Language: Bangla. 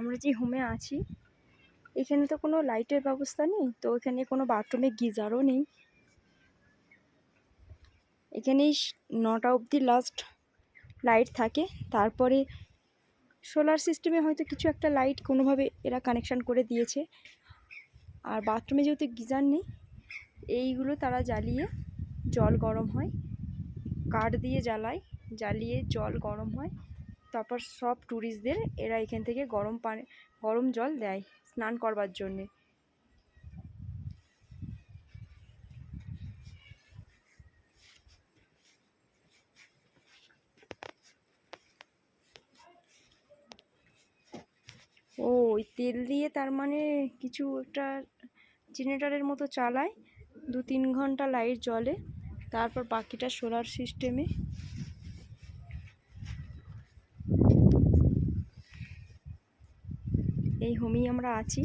আমরা যে হোমে আছি এখানে তো কোনো লাইটের ব্যবস্থা নেই, তো এখানে কোনো বাথরুমে গিজারও নেই। এখানেই 9টা অবধি লাস্ট লাইট থাকে, তারপরে সোলার সিস্টেমে হয়তো কিছু একটা লাইট কোনোভাবে এরা কানেকশান করে দিয়েছে। আর বাথরুমে যেহেতু গিজার নেই, এইগুলো তারা জ্বালিয়ে জল গরম হয়, কাঠ দিয়ে জ্বালিয়ে জল গরম হয়, তারপর সব ট্যুরিস্টদের এরা এখান থেকে গরম জল দেয় স্নান করবার জন্যে। ও ওই তেল দিয়ে তার মানে কিছু একটা জেনারেটরের মতো চালায়, 2-3 ঘন্টা লাইট জ্বলে, তারপর বাকিটা সোলার সিস্টেমে। এই হোমেই আমরা আছি।